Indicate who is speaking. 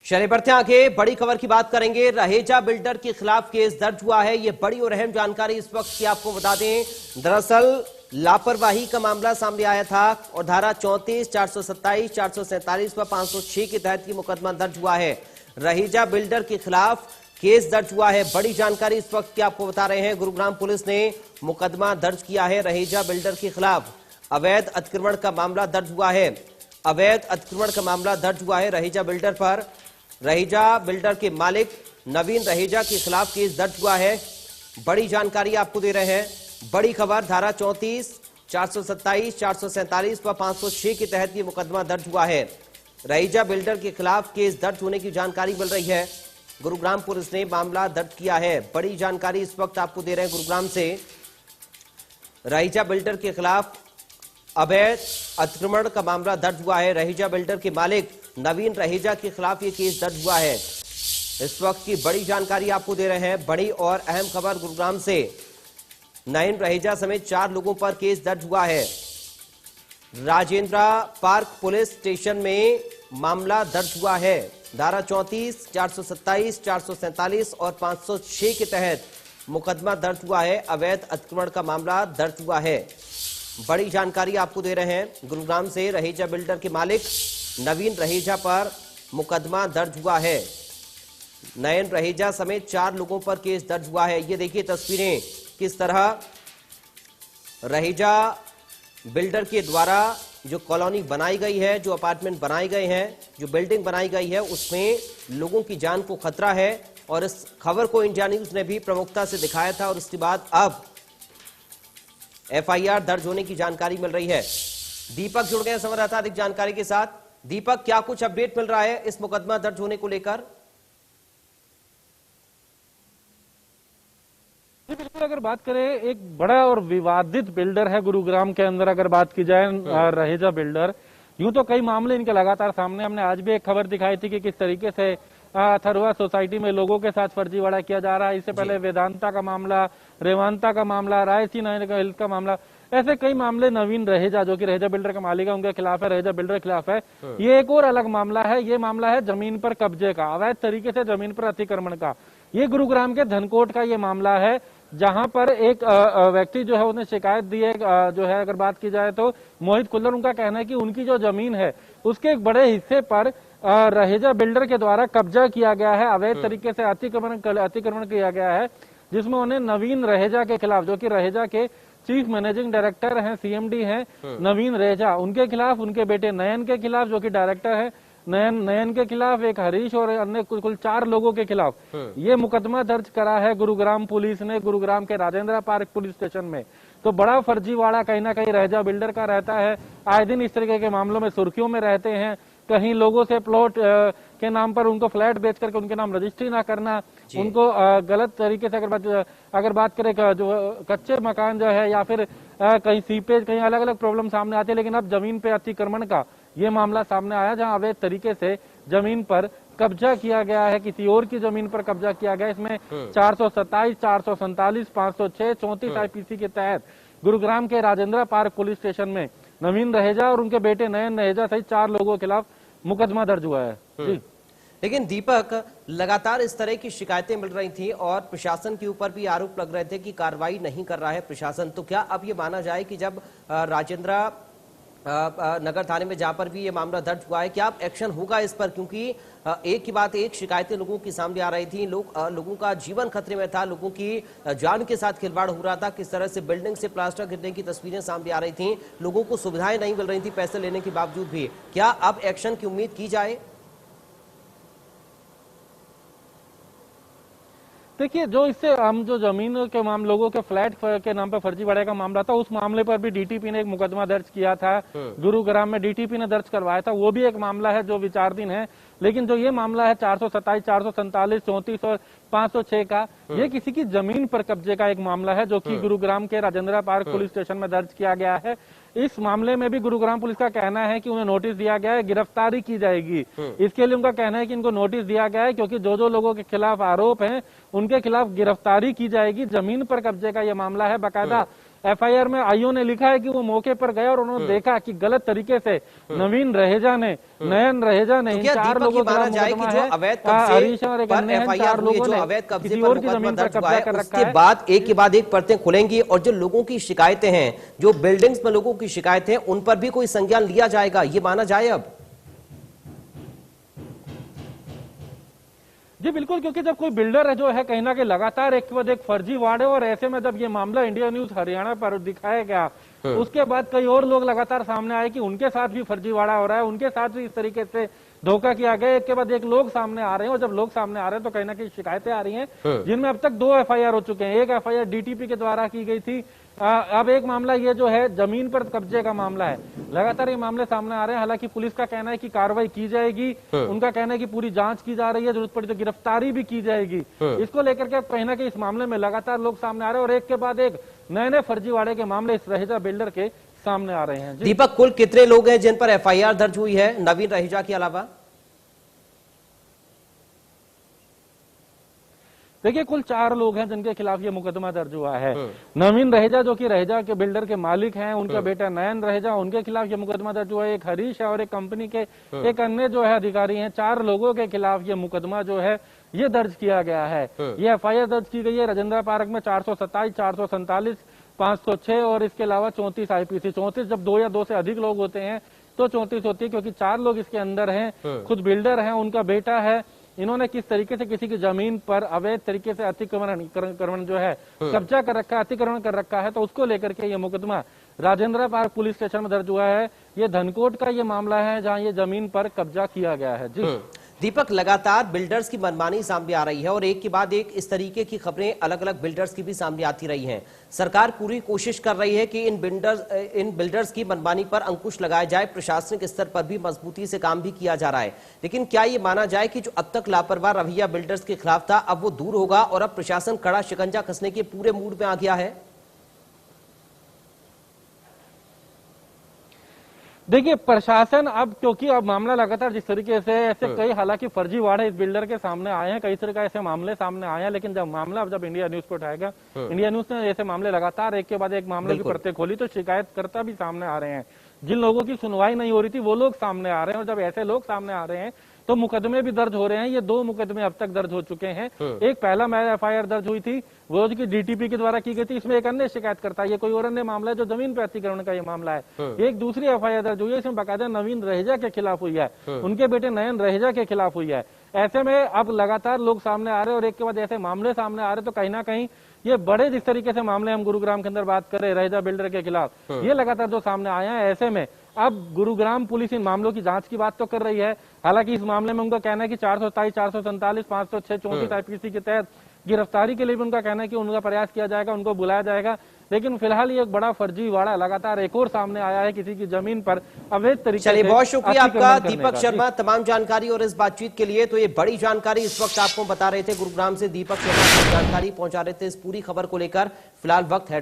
Speaker 1: चलिए बढ़ते आगे, बड़ी खबर की बात करेंगे। रहेजा बिल्डर के खिलाफ केस दर्ज हुआ है। ये बड़ी और अहम जानकारी इस वक्त की आपको बता दें। दरअसल लापरवाही का मामला सामने आया था और धारा 34, 427, 447 व 506 के तहत ये मुकदमा दर्ज हुआ है। रहेजा बिल्डर के खिलाफ केस दर्ज हुआ है। बड़ी जानकारी इस वक्त की आपको बता रहे हैं। गुरुग्राम पुलिस ने मुकदमा दर्ज किया है रहेजा बिल्डर के खिलाफ। अवैध अतिक्रमण का मामला दर्ज हुआ है। अवैध अतिक्रमण का मामला दर्ज हुआ है रहेजा बिल्डर पर। रहेजा बिल्डर के मालिक नवीन रहेजा के खिलाफ केस दर्ज हुआ है। बड़ी जानकारी आपको दे रहे हैं। बड़ी खबर, धारा 34, 427, 447 व 506 के तहत ये मुकदमा दर्ज हुआ है। रहेजा बिल्डर के खिलाफ केस दर्ज होने की जानकारी मिल रही है। गुरुग्राम पुलिस ने मामला दर्ज किया है। बड़ी जानकारी इस वक्त आपको दे रहे हैं गुरुग्राम से। रहेजा बिल्डर के खिलाफ अवैध अतिक्रमण का मामला दर्ज हुआ है। रहेजा बिल्डर के मालिक नवीन रहेजा के खिलाफ ये केस दर्ज हुआ है। इस वक्त की बड़ी जानकारी आपको दे रहे हैं। बड़ी और अहम खबर गुरुग्राम से। नवीन रहेजा समेत 4 लोगों पर केस दर्ज हुआ है। राजेंद्रा पार्क पुलिस स्टेशन में मामला दर्ज हुआ है। धारा 34, 427, 447 और 506 के तहत मुकदमा दर्ज हुआ है। अवैध अतिक्रमण का मामला दर्ज हुआ है। बड़ी जानकारी आपको दे रहे हैं गुरुग्राम से। रहेजा बिल्डर के मालिक नवीन रहेजा पर मुकदमा दर्ज हुआ है। नयन रहेजा समेत 4 लोगों पर केस दर्ज हुआ है। ये देखिए तस्वीरें, किस तरह रहेजा बिल्डर के द्वारा जो कॉलोनी बनाई गई है, जो अपार्टमेंट बनाए गए हैं, जो बिल्डिंग बनाई गई है, उसमें लोगों की जान को खतरा है। और इस खबर को इंडिया न्यूज ने भी प्रमुखता से दिखाया था और उसके बाद अब एफआईआर दर्ज होने की जानकारी मिल रही है। दीपक जुड़ गए संवाददाता अधिक जानकारी के साथ। दीपक, क्या कुछ अपडेट मिल रहा है इस मुकदमा दर्ज होने को लेकर?
Speaker 2: बिल्कुल, अगर बात करें, एक बड़ा और विवादित बिल्डर है गुरुग्राम के अंदर। अगर बात की जाए रहेजा बिल्डर, यूं तो कई मामले इनके लगातार सामने। हमने आज भी एक खबर दिखाई थी कि किस तरीके से अथर्वा सोसाइटी में लोगों के साथ फर्जीवाड़ा किया जा रहा है। इससे पहले वेदांता का मामला, रेवांता का मामला, रायसीना हिल्स का मामला, ऐसे कई मामले नवीन रहेजा, जो कि रहेजा बिल्डर का मालिक है, उनके खिलाफ है, रहेजा बिल्डर के खिलाफ है। ये एक और अलग मामला है। ये मामला है जमीन पर कब्जे का, अवैध तरीके से जमीन पर अतिक्रमण का। ये गुरुग्राम के धनकोट का ये मामला है, जहां पर एक व्यक्ति जो है उसने शिकायत दी है। जो है अगर बात की जाए तो मोहित कुल्लर, उनका कहना है कि उनकी जो जमीन है उसके एक बड़े हिस्से पर रहेजा बिल्डर के द्वारा कब्जा किया गया है, अवैध तरीके से अतिक्रमण किया गया है, जिसमें उन्हें नवीन रहेजा के खिलाफ, जो कि रहेजा के चीफ मैनेजिंग डायरेक्टर हैं, सीएमडी हैं नवीन रहेजा, उनके खिलाफ, उनके बेटे नयन के खिलाफ, जो कि डायरेक्टर है, नयन के खिलाफ, एक हरीश और अन्य कुल 4 लोगों के खिलाफ ये मुकदमा दर्ज करा है गुरुग्राम पुलिस ने, गुरुग्राम के राजेंद्रा पार्क पुलिस स्टेशन में। तो बड़ा फर्जीवाड़ा कहीं ना कहीं रहेजा बिल्डर का रहता है। आए दिन इस तरीके के मामलों में सुर्खियों में रहते हैं। कहीं लोगों से प्लॉट के नाम पर उनको फ्लैट बेच करके उनके नाम रजिस्ट्री ना करना, उनको गलत तरीके से अगर बात करें, जो कच्चे मकान जो है, या फिर कहीं सीपेज, कहीं अलग अलग प्रॉब्लम सामने आती है। लेकिन अब जमीन पे अतिक्रमण का ये मामला सामने आया, जहां अवैध तरीके से जमीन पर कब्जा किया गया है, किसी और की जमीन पर कब्जा किया गया। इसमें 427, 447, 506, 34 आईपीसी के तहत गुरुग्राम के राजेंद्रा पार्क पुलिस स्टेशन में नवीन रहेजा और उनके बेटे नयन रहेजा सहित 4 लोगों के खिलाफ मुकदमा दर्ज हुआ है। जी,
Speaker 1: लेकिन दीपक, लगातार इस तरह की शिकायतें मिल रही थी और प्रशासन के ऊपर भी आरोप लग रहे थे कि कार्रवाई नहीं कर रहा है प्रशासन। तो क्या अब ये माना जाए कि जब राजेंद्रा नगर थाने में जहां पर भी ये मामला दर्ज हुआ है, क्या अब एक्शन होगा इस पर? क्योंकि एक की बात एक शिकायतें लोगों की सामने आ रही थी। लोगों का जीवन खतरे में था, लोगों की जान के साथ खिलवाड़ हो रहा था। किस तरह से बिल्डिंग से प्लास्टर गिरने की तस्वीरें सामने आ रही थी, लोगों को सुविधाएं नहीं मिल रही थी पैसे लेने के बावजूद भी। क्या अब एक्शन की उम्मीद की जाए?
Speaker 2: देखिए, जो इससे हम जो जमीन के लोगों के फ्लैट के नाम पर फर्जीवाड़े का मामला था, उस मामले पर भी डीटीपी ने एक मुकदमा दर्ज किया था। गुरुग्राम में डीटीपी ने दर्ज करवाया था। वो भी एक मामला है जो विचाराधीन है। लेकिन जो ये मामला है 427, 447, 34 और 506 का, ये किसी की जमीन पर कब्जे का एक मामला है, जो कि गुरुग्राम के राजेंद्रा पार्क पुलिस स्टेशन में दर्ज किया गया है। इस मामले में भी गुरुग्राम पुलिस का कहना है कि उन्हें नोटिस दिया गया है, गिरफ्तारी की जाएगी। इसके लिए उनका कहना है कि इनको नोटिस दिया गया है, क्योंकि जो लोगों के खिलाफ आरोप हैं उनके खिलाफ गिरफ्तारी की जाएगी। जमीन पर कब्जे का यह मामला है। बाकायदा एफआईआर में आईओ ने लिखा है कि वो मौके पर गए और उन्होंने देखा कि गलत तरीके से नवीन रहेजा ने नयन रहेजा ने इन चार लोगों का मुकदमा है, हरीश और एक अन्य चार लोगों ने किसी और की जमीन पर कब्जा कर रखा है।
Speaker 1: उसके बाद एक के बाद एक परतें खुलेंगी और जो लोगों की शिकायतें हैं, जो बिल्डिंग्स में लोगों की शिकायतें हैं, उन पर भी कोई संज्ञान लिया जाएगा, ये माना जाए अब?
Speaker 2: जी बिल्कुल, क्योंकि जब कोई बिल्डर है जो है कहीं ना कहीं लगातार एक के बाद एक फर्जीवाड़े, और ऐसे में जब ये मामला इंडिया न्यूज हरियाणा पर दिखाया गया उसके बाद कई और लोग लगातार सामने आए कि उनके साथ भी फर्जीवाड़ा हो रहा है, उनके साथ भी इस तरीके से धोखा किया गया। एक के बाद एक लोग सामने आ रहे हैं और जब लोग सामने आ रहे हैं तो कहीं ना कहीं शिकायतें आ रही हैं, जिनमें अब तक 2 एफआईआर हो चुके हैं। एक एफआईआर डीटीपी के द्वारा की गई थी, अब एक मामला ये जो है जमीन पर कब्जे का मामला है। लगातार ये मामले सामने आ रहे हैं। हालांकि पुलिस का कहना है कि कार्रवाई की जाएगी, उनका कहना है कि पूरी जांच की जा रही है, जरूरत पड़ी तो गिरफ्तारी भी की जाएगी। इसको लेकर के कहीं ना कहीं इस मामले में लगातार लोग सामने आ रहे हैं और एक के बाद एक नए नए फर्जीवाड़े के मामले इस रहेजा बिल्डर के सामने आ रहे हैं।
Speaker 1: दीपक, कुल कितने लोग हैं जिन पर एफआईआर दर्ज हुई है नवीन रहेजा के अलावा?
Speaker 2: देखिए, कुल 4 लोग हैं जिनके खिलाफ ये मुकदमा दर्ज हुआ है। नवीन रहेजा जो कि रहेजा के बिल्डर के मालिक हैं, उनका बेटा नयन रहेजा, उनके खिलाफ ये मुकदमा दर्ज हुआ है। एक हरीश है और एक कंपनी के एक अन्य जो है अधिकारी हैं। 4 लोगों के खिलाफ ये मुकदमा जो है ये दर्ज किया गया है। ये एफआईआर दर्ज की गई है राजेंद्र पार्क में 427, 447, 506 और इसके अलावा 34 आईपीसी। 34 जब 2 या 2 से अधिक लोग होते हैं तो 34 होती है, क्योंकि 4 लोग इसके अंदर हैं। खुद बिल्डर हैं, उनका बेटा है। इन्होंने किस तरीके से किसी की जमीन पर अवैध तरीके से अतिक्रमण जो है कब्जा कर रखा है, अतिक्रमण कर रखा है, तो उसको लेकर के ये मुकदमा राजेंद्र पार्क पुलिस स्टेशन में दर्ज हुआ है। ये धनकोट का ये मामला है जहां ये जमीन पर कब्जा किया गया है। जी
Speaker 1: दीपक, लगातार बिल्डर्स की मनमानी सामने आ रही है और एक के बाद एक इस तरीके की खबरें अलग अलग बिल्डर्स की भी सामने आती रही हैं। सरकार पूरी कोशिश कर रही है कि इन बिल्डर्स की मनमानी पर अंकुश लगाया जाए, प्रशासनिक स्तर पर भी मजबूती से काम भी किया जा रहा है। लेकिन क्या ये माना जाए कि जो अब तक लापरवाह रवैया बिल्डर्स के खिलाफ था, अब वो दूर होगा और अब प्रशासन कड़ा शिकंजा कसने के पूरे मूड में आ गया है?
Speaker 2: देखिए, प्रशासन अब, क्योंकि अब मामला लगातार जिस तरीके से ऐसे कई हालांकि फर्जीवाड़े इस बिल्डर के सामने आए हैं, कई तरह का ऐसे मामले सामने आए हैं, लेकिन जब इंडिया न्यूज को उठाएगा, इंडिया न्यूज ने ऐसे मामले लगातार एक के बाद एक मामले की परतें खोली तो शिकायतकर्ता भी सामने आ रहे हैं। जिन लोगों की सुनवाई नहीं हो रही थी वो लोग सामने आ रहे हैं और जब ऐसे लोग सामने आ रहे हैं तो मुकदमे भी दर्ज हो रहे हैं। ये 2 मुकदमे अब तक दर्ज हो चुके हैं। एक पहला एफआईआर दर्ज हुई थी, वो की डीटीपी के द्वारा की गई थी। इसमें एक अन्य शिकायतकर्ता, ये कोई और अन्य मामला है जो जमीन पर अतिक्रमण का ये मामला है। एक दूसरी एफआईआर दर्ज हुई है, इसमें बाकायदा नवीन रहेजा के खिलाफ हुई है, उनके बेटे नयन रहेजा के खिलाफ हुई है। ऐसे में अब लगातार लोग सामने आ रहे हैं और एक के बाद ऐसे मामले सामने आ रहे, तो कहीं ना कहीं ये बड़े जिस तरीके से मामले हम गुरुग्राम के अंदर बात करें रहेजा बिल्डर के खिलाफ, ये लगातार जो सामने आए हैं, ऐसे में अब गुरुग्राम पुलिस इन मामलों की जांच की बात तो कर रही है। हालांकि इस मामले में उनका कहना है कि 427, 447, 506, 34 आईपीसी के तहत गिरफ्तारी के लिए भी उनका कहना है कि उनका प्रयास किया जाएगा, उनको बुलाया जाएगा। लेकिन फिलहाल ये एक बड़ा फर्जीवाड़ा लगातार एक और सामने आया है किसी की जमीन पर अवैध तरीके से।
Speaker 1: चलिए, बहुत शुक्रिया आपका दीपक शर्मा तमाम जानकारी और इस बातचीत के लिए। तो ये बड़ी जानकारी इस वक्त आपको बता रहे थे, गुरुग्राम से दीपक शर्मा जानकारी पहुंचा रहे थे इस पूरी खबर को लेकर। फिलहाल वक्त है